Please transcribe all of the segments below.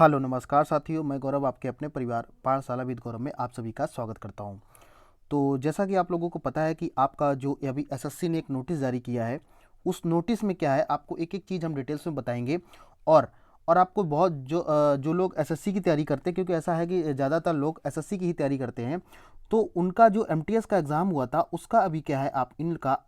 Hello नमस्कार साथियों, मैं गौरव आपके अपने परिवार पाठशाला विद गौरव में आप सभी का स्वागत करता हूं। तो जैसा कि आप लोगों को पता है कि आपका जो अभी एसएससी ने एक नोटिस जारी किया है, उस नोटिस में क्या है आपको एक एक चीज़ हम डिटेल्स में बताएंगे। और और आपको बहुत जो लोग एसएससी की तैयारी करते हैं, क्योंकि ऐसा है कि ज़्यादातर लोग एसएससी की ही तैयारी करते हैं, तो उनका जो एमटीएस का एग्ज़ाम हुआ था उसका अभी क्या है आप इनका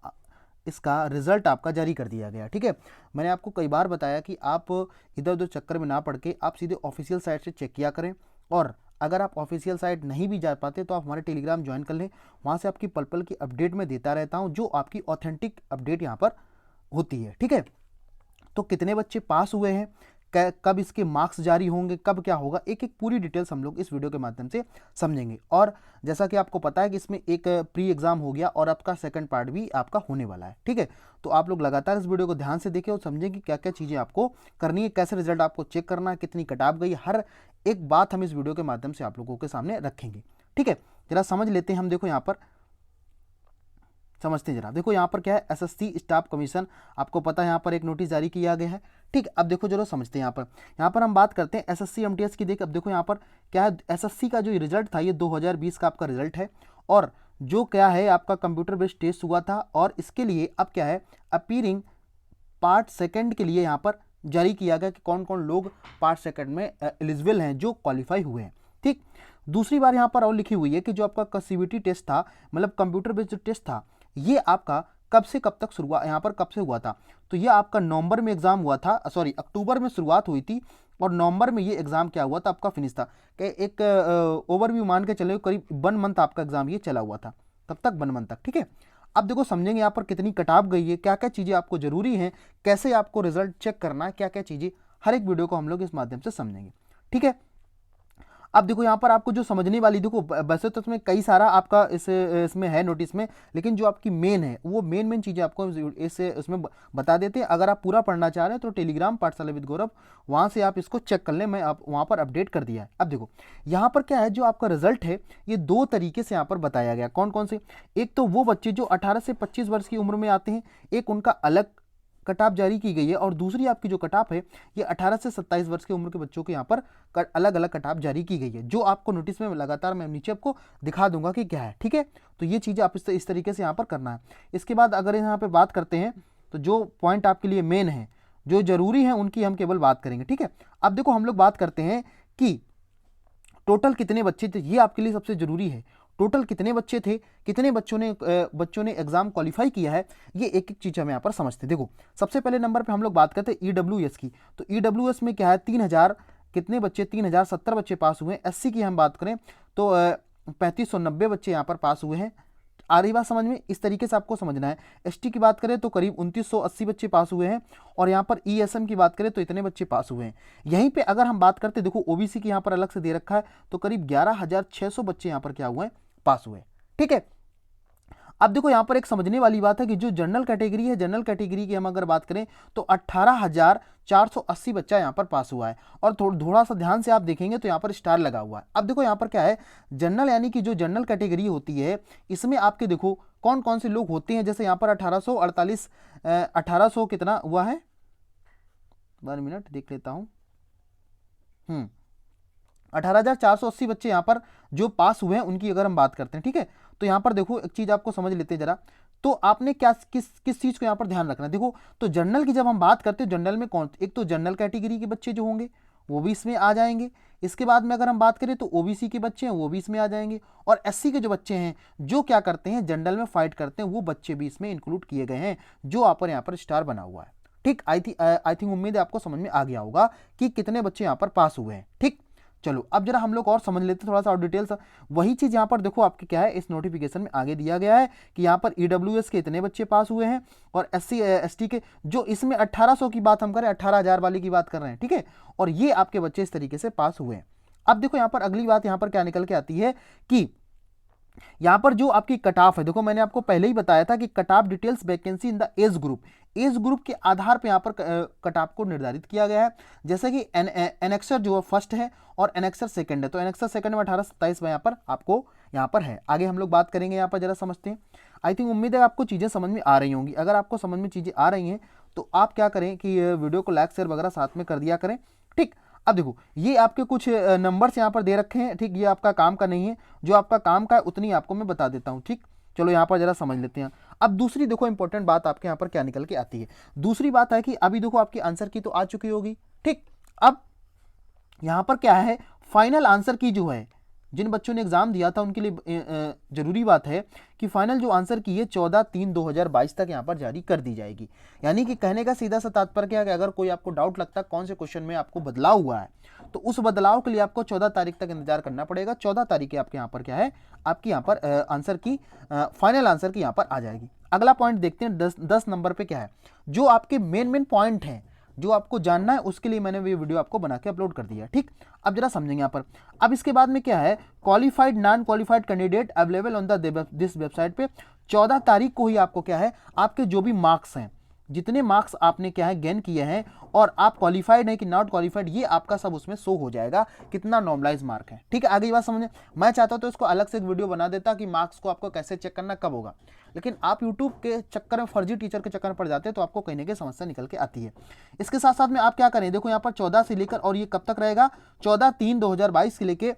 इसका रिजल्ट आपका जारी कर दिया गया। ठीक है, मैंने आपको कई बार बताया कि आप इधर उधर चक्कर में ना पड़ के आप सीधे ऑफिशियल साइट से चेक किया करें। और अगर आप ऑफिशियल साइट नहीं भी जा पाते तो आप हमारे टेलीग्राम ज्वाइन कर लें, वहाँ से आपकी पल पल की अपडेट मैं देता रहता हूँ, जो आपकी ऑथेंटिक अपडेट यहाँ पर होती है। ठीक है, तो कितने बच्चे पास हुए हैं, कब इसके मार्क्स जारी होंगे, कब क्या होगा, एक एक पूरी डिटेल्स हम लोग इस वीडियो के माध्यम से समझेंगे। और जैसा कि आपको पता है कि इसमें एक प्री एग्जाम हो गया और आपका सेकंड पार्ट भी आपका होने वाला है। ठीक है, तो आप लोग लगातार इस वीडियो को ध्यान से देखें और समझें कि क्या क्या चीज़ें आपको करनी है, कैसे रिजल्ट आपको चेक करना है, कितनी कटाव गई, हर एक बात हम इस वीडियो के माध्यम से आप लोगों के सामने रखेंगे। ठीक है, जरा समझ लेते हैं हम। देखो यहाँ पर समझते हैं जरा। देखो यहाँ पर क्या है, एसएससी स्टाफ कमीशन, आपको पता है यहाँ पर एक नोटिस जारी किया गया है। ठीक, अब देखो जरा समझते हैं। यहाँ पर हम बात करते हैं एसएससी एमटीएस की। देख अब देखो यहाँ पर क्या है, एसएससी का जो रिजल्ट था ये 2020 का आपका रिजल्ट है। और जो क्या है आपका कंप्यूटर बेस्ड टेस्ट हुआ था, और इसके लिए अब क्या है अपीयरिंग पार्ट सेकंड के लिए यहाँ पर जारी किया गया कि कौन कौन लोग पार्ट सेकंड में एलिजिबल हैं, जो क्वालिफाई हुए हैं। ठीक, दूसरी बार यहाँ पर और लिखी हुई है कि जो आपका सीबीटी टेस्ट था, मतलब कंप्यूटर बेस्ड जो टेस्ट था, ये आपका कब से कब तक शुरुआत यहाँ पर कब से हुआ था, तो ये आपका नवंबर में एग्जाम हुआ था, सॉरी अक्टूबर में शुरुआत हुई थी और नवंबर में ये एग्जाम क्या हुआ था आपका फिनिश था। कि एक ओवरव्यू मान के चले करीब 1 मंथ आपका एग्जाम ये चला हुआ था, तब तक 1 मंथ तक। ठीक है, अब देखो समझेंगे यहाँ पर कितनी कटाव गई है, क्या क्या चीज़ें आपको जरूरी हैं, कैसे आपको रिजल्ट चेक करना है, क्या क्या चीज़ें, हर एक वीडियो को हम लोग इस माध्यम से समझेंगे। ठीक है, अब देखो यहाँ पर आपको जो समझने वाली, देखो वैसे तो इसमें कई सारा आपका इसमें है नोटिस में, लेकिन जो आपकी मेन है वो मेन चीज़ें आपको इसमें बता देते हैं। अगर आप पूरा पढ़ना चाह रहे हैं तो टेलीग्राम पाठशाला विद गौरव, वहाँ से आप इसको चेक कर लें, मैं आप वहाँ पर अपडेट कर दिया है। अब देखो यहाँ पर क्या है, जो आपका रिजल्ट है ये 2 तरीके से यहाँ पर बताया गया। कौन कौन से, एक तो वो बच्चे जो 18 से 25 वर्ष की उम्र में आते हैं, एक उनका अलग कटाप जारी की गई है, और दूसरी आपकी जो कटाप है ये 18 से 27 वर्ष की उम्र के बच्चों के यहाँ पर अलग अलग कटाप जारी की गई है, जो आपको नोटिस में लगातार मैं नीचे आपको दिखा दूंगा कि क्या है। ठीक है, तो ये चीज़ें आप इस तरीके से यहाँ पर करना है। इसके बाद अगर यहाँ पर बात करते हैं तो जो पॉइंट आपके लिए मेन है, जो जरूरी है, उनकी हम केवल बात करेंगे। ठीक है, अब देखो हम लोग बात करते हैं कि टोटल कितने बच्चे थे, ये आपके लिए सबसे जरूरी है। टोटल कितने बच्चे थे, कितने बच्चों ने एग्जाम क्वालिफाई किया है, ये एक एक चीज हम यहाँ पर समझते हैं। देखो सबसे पहले नंबर पे हम लोग बात करते हैं ईडब्ल्यूएस की। तो ईडब्ल्यूएस में क्या है, 3000 कितने बच्चे, 3070 बच्चे पास हुए हैं। एससी की हम बात करें तो 3590 बच्चे यहाँ पर पास हुए हैं। आ रही बात समझ में, इस तरीके से आपको समझना है। एसटी की बात करें तो करीब 2980 बच्चे पास हुए हैं, और यहाँ पर ईएसएम की बात करें तो इतने बच्चे पास हुए हैं। यहीं पे अगर हम बात करते, देखो ओबीसी की यहाँ पर अलग से दे रखा है, तो करीब 11600 बच्चे यहाँ पर क्या हुए हैं, पास हुए। ठीक है, अब देखो यहां पर एक समझने वाली बात है कि जो जनरल कैटेगरी है, जनरल कैटेगरी की हम अगर बात करें तो 18480 बच्चा यहां पर पास हुआ है। और थोड़ा सा ध्यान से आप देखेंगे तो यहां पर स्टार लगा हुआ है। अब देखो यहां पर क्या है, जनरल यानी कि जो जनरल कैटेगरी होती है, इसमें आपके देखो कौन कौन से लोग होते हैं। जैसे यहां पर 1848 1800 कितना हुआ है, 1 मिनट देख लेता हूं। 18480 बच्चे यहाँ पर जो पास हुए हैं उनकी अगर हम बात करते हैं। ठीक है, तो यहाँ पर देखो एक चीज आपको समझ लेते हैं जरा। तो आपने क्या किस चीज को यहाँ पर ध्यान रखना है। देखो तो जनरल की जब हम बात करते हैं, जनरल में कौन, एक तो जनरल कैटेगरी के बच्चे जो होंगे वो भी इसमें आ जाएंगे। इसके बाद में अगर हम बात करें तो ओबीसी के बच्चे हैं वो भी इसमें आ जाएंगे, और एससी के जो बच्चे हैं जो क्या करते हैं जनरल में फाइट करते हैं, वो बच्चे भी इसमें इंक्लूड किए गए हैं, जो यहाँ पर स्टार बना हुआ है। ठीक, आई थिंक उम्मीद है आपको समझ में आ गया होगा कि कितने बच्चे यहाँ पर पास हुए हैं। ठीक, चलो अब जरा हम लोग और समझ लेते हैं थोड़ा सा और डिटेल्स। वही चीज यहाँ पर देखो आपके क्या है, इस नोटिफिकेशन में आगे दिया गया है कि यहाँ पर ईडब्ल्यूएस के इतने बच्चे पास हुए हैं, और एससी एसटी के जो इसमें 1800 की बात हम करें, 18000 वाले की बात कर रहे हैं। ठीक है, और ये आपके बच्चे इस तरीके से पास हुए हैं। अब देखो यहाँ पर अगली बात यहाँ पर क्या निकल के आती है कि यहां पर जो आपकी कट ऑफ है, देखो मैंने आपको पहले ही बताया था कि cut off details vacancy in the age group, age group के आधार पर यहां पर कट ऑफ को निर्धारित किया गया है। जैसे कि एनेक्सर जो फर्स्ट है और एनेक्सर सेकंड है, तो एनेक्सर सेकंड में 1827 में यहां पर आपको यहां पर है। आगे हम लोग बात करेंगे, यहां पर जरा समझते हैं। आई थिंक उम्मीद है आपको चीजें समझ में आ रही होंगी। अगर आपको समझ में चीजें आ रही हैं तो आप क्या करें कि वीडियो को लाइक शेयर वगैरह साथ में कर दिया करें। ठीक, अब देखो ये आपके कुछ नंबर्स यहाँ पर दे रखे हैं, ठीक, ये आपका काम का नहीं है, जो आपका काम का है उतनी आपको मैं बता देता हूँ, ठीक। चलो यहाँ पर जरा समझ लेते हैं। अब दूसरी देखो इंपॉर्टेंट बात आपके यहाँ पर क्या निकल के आती है। दूसरी बात है कि अभी देखो आपकी आंसर की तो आ चुकी होगी, ठीक। अब यहाँ पर क्या है, फाइनल आंसर की जो है, जिन बच्चों ने एग्जाम दिया था उनके लिए जरूरी बात है कि फाइनल जो आंसर की है 14/3/2022 तक यहाँ पर जारी कर दी जाएगी। यानी कि कहने का सीधा सा तात्पर्य क्या है कि अगर कोई आपको डाउट लगता है कौन से क्वेश्चन में आपको बदलाव हुआ है, तो उस बदलाव के लिए आपको 14 तारीख तक इंतजार करना पड़ेगा। 14 तारीख आपके यहाँ पर क्या है, आपकी यहाँ पर आंसर की फाइनल आंसर की यहाँ पर आ जाएगी। अगला पॉइंट देखते हैं 10 नंबर पे क्या है, जो आपके मेन पॉइंट हैं जो आपको जानना है, उसके लिए मैंने ये वीडियो आपको बना के अपलोड कर दिया, ठीक। अब जरा समझेंगे यहाँ पर। अब इसके बाद में क्या है, qualified non qualified candidate available on this website पे 14 तारीख को ही आपको क्या है, आपके जो भी मार्क्स हैं, जितने मार्क्स आपने क्या है गेन किए हैं और आप क्वालिफाइड है कि नॉट क्वालिफाइड, ये आपका सब उसमें शो हो जाएगा कितना नॉर्मलाइज मार्क है, ठीक है। आगे बात समझे, मैं चाहता हूं तो इसको अलग से एक वीडियो बना देता कि मार्क्स को आपको कैसे चेक करना कब होगा, लेकिन आप यूट्यूब के चक्कर में, फर्जी टीचर के चक्कर में पड़ जाते हैं तो आपको कहीं ना कहीं समस्या निकल के आती है। इसके साथ साथ में आप क्या करें, देखो यहाँ पर 14 से लेकर, और ये कब तक रहेगा, 14/3/2022 से लेकर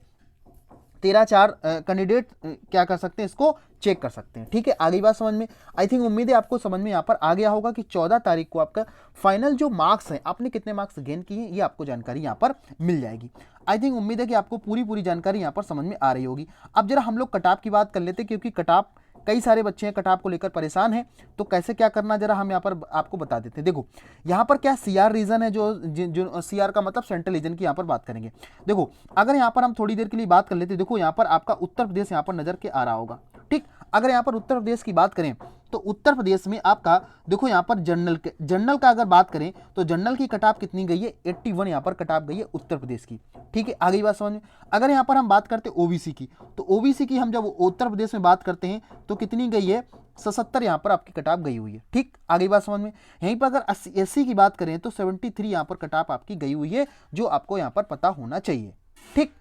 13/4 कैंडिडेट क्या कर सकते हैं, इसको चेक कर सकते हैं, ठीक है। आगे बात समझ में, आई थिंक उम्मीद है आपको समझ में यहाँ पर आ गया होगा कि 14 तारीख को आपका फाइनल जो मार्क्स हैं, आपने कितने मार्क्स गेन किए हैं, ये आपको जानकारी यहाँ पर मिल जाएगी। आई थिंक उम्मीद है कि आपको पूरी जानकारी यहाँ पर समझ में आ रही होगी। अब जरा हम लोग कट-ऑफ की बात कर लेते हैं, क्योंकि कट-ऑफ कई सारे बच्चे हैं कट-ऑफ को लेकर परेशान हैं, तो कैसे क्या करना जरा हम यहाँ पर आपको बता देते हैं। देखो यहाँ पर क्या CR रीजन है, जो CR का मतलब सेंट्रल रीजन की यहाँ पर बात करेंगे। देखो अगर यहाँ पर हम थोड़ी देर के लिए बात कर लेते हैं, देखो यहाँ पर आपका उत्तर प्रदेश यहाँ पर नजर के आ रहा होगा, ठीक। अगर यहाँ पर उत्तर प्रदेश की बात करें तो उत्तर प्रदेश में आपका देखो यहाँ पर जनरल का अगर बात करें तो जनरल की कट-ऑफ कितनी गई है, 81 यहाँ पर कट-ऑफ गई है उत्तर प्रदेश की, ठीक है। आगे बात समझ में, अगर यहाँ पर हम बात करते हैं ओबीसी की, तो ओबीसी की हम जब उत्तर प्रदेश में बात करते हैं तो कितनी गई है, 77 यहाँ पर आपकी कट-ऑफ गई हुई है, ठीक। आगे बात समझ में, यहीं पर अगर SC की बात करें तो 73 यहाँ पर कट-ऑफ आपकी गई हुई है, जो आपको यहाँ पर पता होना चाहिए, ठीक।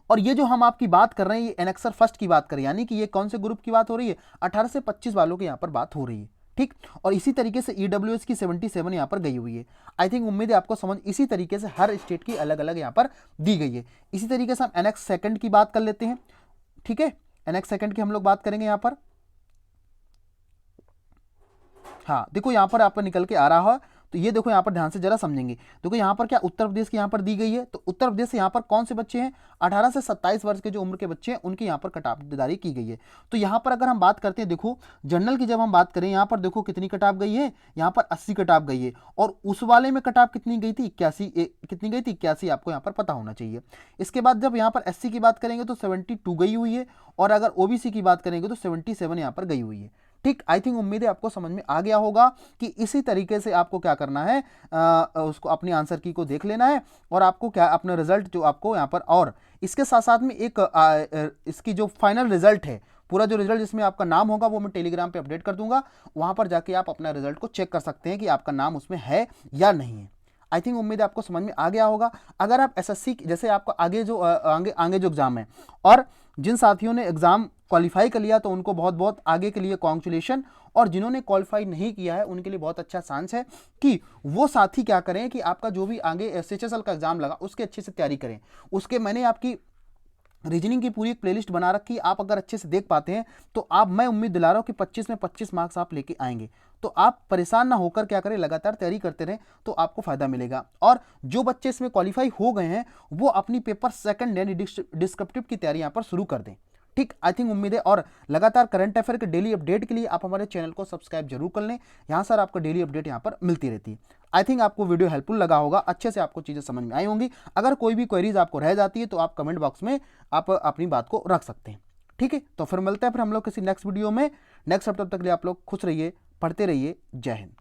और ये जो हम आपकी बात कर रहे हैं, ये एनेक्सर फर्स्ट की बात करें, यानी कि ये कौन से ग्रुप की बात हो रही है, 18 से 25 वालों की यहाँ पर बात हो रही है, ठीक। और इसी तरीके से EWS की 77 यहाँ पर गई हुई है। आई थिंक उम्मीद है आपको समझ, इसी तरीके से हर स्टेट की अलग अलग यहाँ पर दी गई है। इसी तरीके से हम एनेक्स सेकंड की बात कर लेते हैं, ठीक है। एनेक्स सेकंड की हम लोग बात करेंगे यहाँ पर। हाँ देखो यहाँ पर आपको निकल के आ रहा है, तो ये देखो यहाँ पर ध्यान से जरा समझेंगे। देखो यहाँ पर क्या उत्तर प्रदेश की यहाँ पर दी गई है, तो उत्तर प्रदेश से यहाँ पर कौन से बच्चे हैं, 18 से 27 वर्ष के जो उम्र के बच्चे हैं, उनकी यहाँ पर कट-ऑफ जारी की गई है। तो यहाँ पर अगर हम बात करते हैं, देखो जनरल की जब हम बात करें, यहाँ पर देखो कितनी कट-ऑफ गई है, यहाँ पर 80 कट-ऑफ गई है, और उस वाले में कट-ऑफ कितनी गई थी, 81, कितनी गई थी, 81, आपको यहाँ पर पता होना चाहिए। इसके बाद जब यहाँ पर SC की बात करेंगे तो 72 गई हुई है, और अगर OBC की बात करेंगे तो 77 यहाँ पर गई हुई है, ठीक। आई थिंक उम्मीद है आपको समझ में आ गया होगा कि इसी तरीके से आपको क्या करना है, उसको अपनी आंसर की को देख लेना है, और आपको क्या अपना रिजल्ट जो आपको यहाँ पर, और इसके साथ साथ में एक इसकी जो फाइनल रिजल्ट है, पूरा जो रिजल्ट जिसमें आपका नाम होगा वो मैं टेलीग्राम पे अपडेट कर दूंगा, वहां पर जाके आप अपना रिजल्ट को चेक कर सकते हैं कि आपका नाम उसमें है या नहीं है। आई थिंक उम्मीद है आपको समझ में आ गया होगा। अगर आप SSC जैसे आपका आगे जो आगे जो एग्जाम है, और जिन साथियों ने एग्जाम क्वालिफाई कर लिया तो उनको बहुत बहुत आगे के लिए कॉन्ग्रेचुलेशन, और जिन्होंने क्वालिफाई नहीं किया है उनके लिए बहुत अच्छा चांस है कि वो साथी क्या करें कि आपका जो भी आगे SHSL का एग्जाम लगा उसके अच्छे से तैयारी करें। उसके मैंने आपकी रीजनिंग की पूरी एक प्लेलिस्ट बना रखी, आप अगर अच्छे से देख पाते हैं तो मैं उम्मीद दिला रहा हूँ कि 25 में 25 मार्क्स आप लेके आएंगे। तो आप परेशान ना होकर क्या करें, लगातार तैयारी करते रहें तो आपको फायदा मिलेगा। और जो बच्चे इसमें क्वालिफाई हो गए हैं वो अपनी पेपर सेकंड यानी डिस्क्रिप्टिव की तैयारी यहाँ पर शुरू कर दें, ठीक। आई थिंक उम्मीद है, और लगातार करंट अफेयर के डेली अपडेट के लिए आप हमारे चैनल को सब्सक्राइब जरूर कर लें, यहाँ सर आपको डेली अपडेट यहाँ पर मिलती रहती है। आई थिंक आपको वीडियो हेल्पफुल लगा होगा, अच्छे से आपको चीज़ें समझ में आई होंगी। अगर कोई भी क्वेरीज आपको रह जाती है तो आप कमेंट बॉक्स में आप अपनी बात को रख सकते हैं, ठीक है। तो फिर मिलते हैं फिर हम लोग किसी नेक्स्ट वीडियो में नेक्स्ट हफ्ते, तक के लिए आप लोग खुश रहिए, पढ़ते रहिए। जय हिंद।